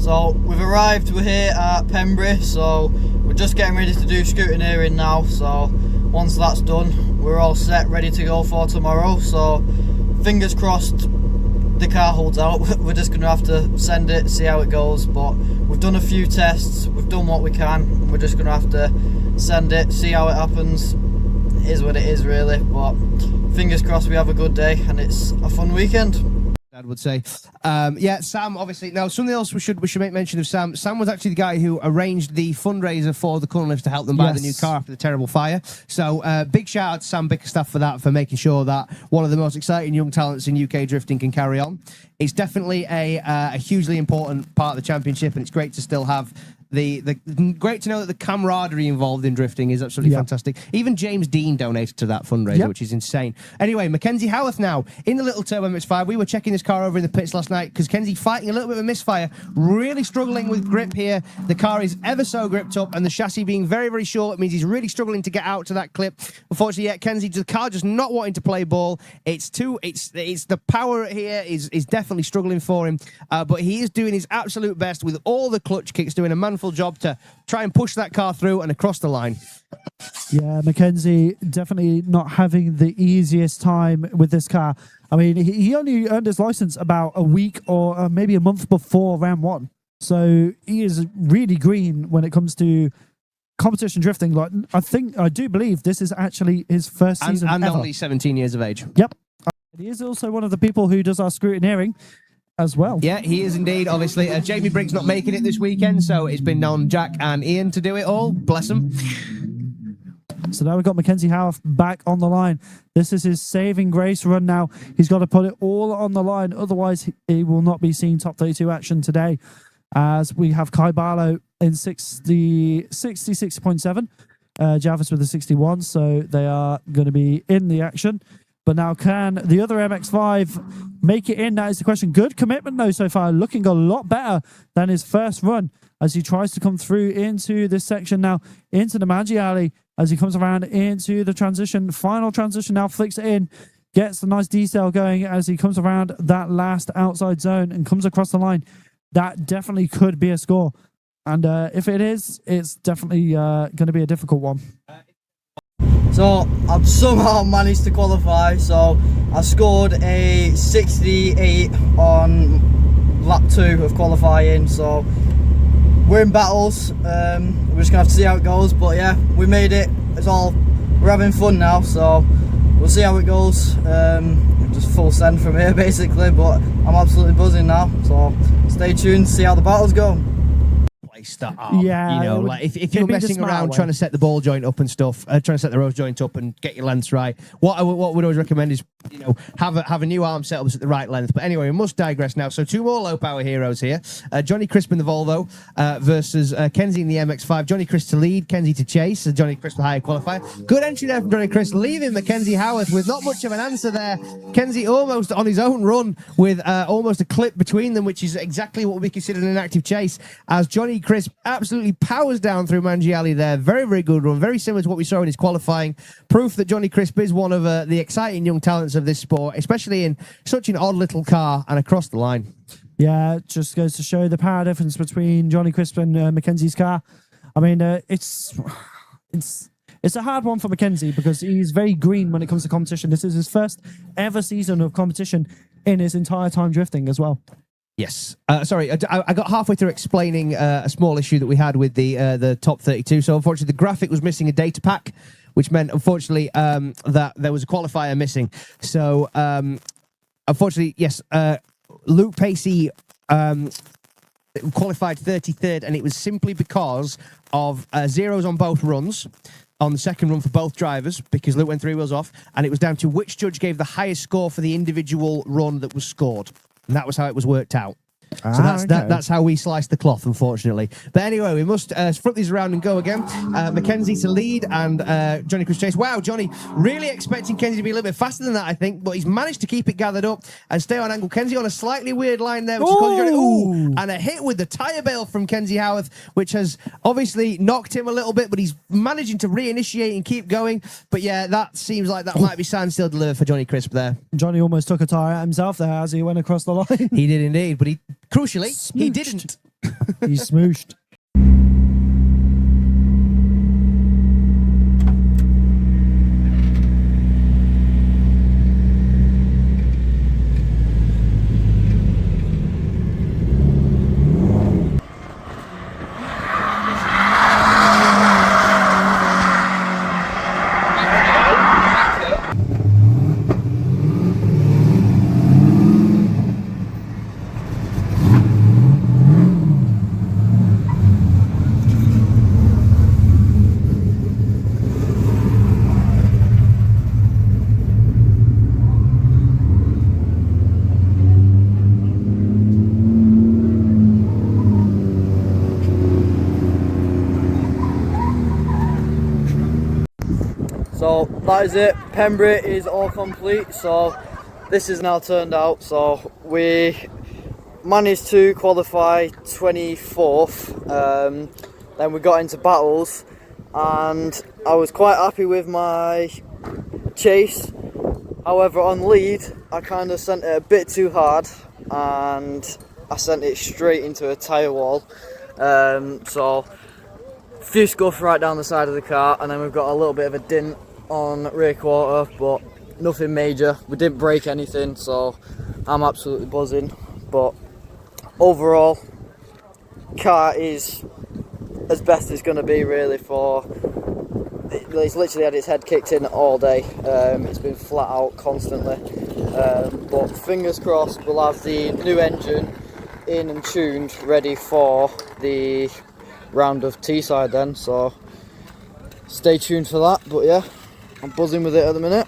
So we've arrived, we're here at Pembery, so we're just getting ready to do scrutineering now. So once that's done, we're all set, ready to go for tomorrow. So fingers crossed the car holds out. We're just going to have to send it, see how it goes. But we've done a few tests, we've done what we can. We're just going to have to send it, see how it happens. It is what it is really, but fingers crossed we have a good day and it's a fun weekend. Dad would say. Yeah, Sam, obviously. Now, something else we should make mention of Sam. Sam was actually the guy who arranged the fundraiser for the Cunliffe to help them buy the new car after the terrible fire. So, big shout out to Sam Bickerstaff for that, for making sure that one of the most exciting young talents in UK drifting can carry on. It's definitely a hugely important part of the championship, and it's great to still have great to know that the camaraderie involved in drifting is absolutely fantastic. Even James Dean donated to that fundraiser, which is insane. Anyway, Mackenzie Howarth now in the little Turbo MX-5. We were checking this car over in the pits last night because Kenzie fighting a little bit of a misfire, really struggling with grip here. The car is ever so gripped up, and the chassis being very, very short means he's really struggling to get out to that clip. Unfortunately, yeah, Kenzie, the car just not wanting to play ball. It's the power here is definitely struggling for him, but he is doing his absolute best with all the clutch kicks, doing a manful job to try and push that car through and across the line. Yeah, Mackenzie definitely not having the easiest time with this car. I mean, he only earned his license about a week or maybe a month before round one. So he is really green when it comes to competition drifting. Like, I do believe this is actually his first season and ever. only 17 years of age. Yep. He is also one of the people who does our scrutineering as well. Yeah, he is indeed, obviously. Jamie Briggs not making it this weekend, so it's been on Jack and Ian to do it all. Bless them. So now we've got Mackenzie Howarth back on the line. This is his saving grace run now. He's got to put it all on the line, otherwise he will not be seeing top 32 action today. As we have Kai Barlow in 66.7, Jarvis with a 61, so they are going to be in the action. But now can the other MX-5 make it in? That is the question. Good commitment, though, so far. Looking a lot better than his first run as he tries to come through into this section now, into the Manji Alley, as he comes around into the transition. Final transition now, flicks it in, gets the nice detail going as he comes around that last outside zone and comes across the line. That definitely could be a score. And if it is, it's definitely going to be a difficult one. So I've somehow managed to qualify, so I scored a 68 on lap 2 of qualifying, so we're in battles. We're just gonna have to see how it goes, but yeah, we made it. We're having fun now, so we'll see how it goes. Just full send from here basically, but I'm absolutely buzzing now, so stay tuned to see how the battles go. Start, yeah, you know, like if you're messing around trying to set the ball joint up and stuff, trying to set the rose joint up and get your lengths right, what we'd always recommend is, you know, have a new arm setup at the right length. But anyway, we must digress now. So two more low power heroes here: Johnny Crisp in the Volvo versus Kenzie in the MX-5. Johnny Crisp to lead, Kenzie to chase. Johnny Crisp the higher qualifier. Good entry there from Johnny Crisp, leaving Mackenzie Howarth with not much of an answer there. Kenzie almost on his own run with almost a clip between them, which is exactly what would be considered an active chase, as Johnny Crisp absolutely powers down through Manji Alley there. Very, very good run. Very similar to what we saw in his qualifying. Proof that Johnny Crisp is one of the exciting young talents of this sport, especially in such an odd little car and across the line. Yeah, it just goes to show the power difference between Johnny Crisp and Mackenzie's car. I mean, it's a hard one for Mackenzie because he's very green when it comes to competition. This is his first ever season of competition in his entire time drifting as well. Yes. Sorry, I got halfway through explaining a small issue that we had with the top 32. So unfortunately, the graphic was missing a data pack, which meant, unfortunately, that there was a qualifier missing. So, unfortunately, yes, Luke Pacey qualified 33rd, and it was simply because of zeros on both runs, on the second run for both drivers, because Luke went 3 wheels off, and it was down to which judge gave the highest score for the individual run that was scored. And that was how it was worked out. So that's how we slice the cloth, unfortunately. But anyway, we must flip these around and go again. Mackenzie to lead and Johnny Chris chase. Wow, Johnny really expecting Kenzie to be a little bit faster than that, I think, but he's managed to keep it gathered up and stay on angle. Kenzie on a slightly weird line there, which is causing Johnny. Ooh, and a hit with the tyre bail from Kenzie Howarth, which has obviously knocked him a little bit, but he's managing to reinitiate and keep going. But yeah, that seems like that might be standstill delivered for Johnny Crisp there. Johnny almost took a tyre himself there as he went across the line. He did indeed, but he crucially, he didn't. He's smooshed. So that is it. Pembery is all complete. So this is now turned out. So we managed to qualify 24th. Then we got into battles, and I was quite happy with my chase. However, on lead, I kind of sent it a bit too hard, and I sent it straight into a tyre wall. So a few scuffs right down the side of the car, and then we've got a little bit of a dint on rear quarter, but nothing major. We didn't break anything, so I'm absolutely buzzing. But overall, car is as best it's going to be really for. It's literally had its head kicked in all day. It's been flat out constantly. But fingers crossed, we'll have the new engine in and tuned, ready for the round of Teesside then. So stay tuned for that. But yeah, I'm buzzing with it at the minute.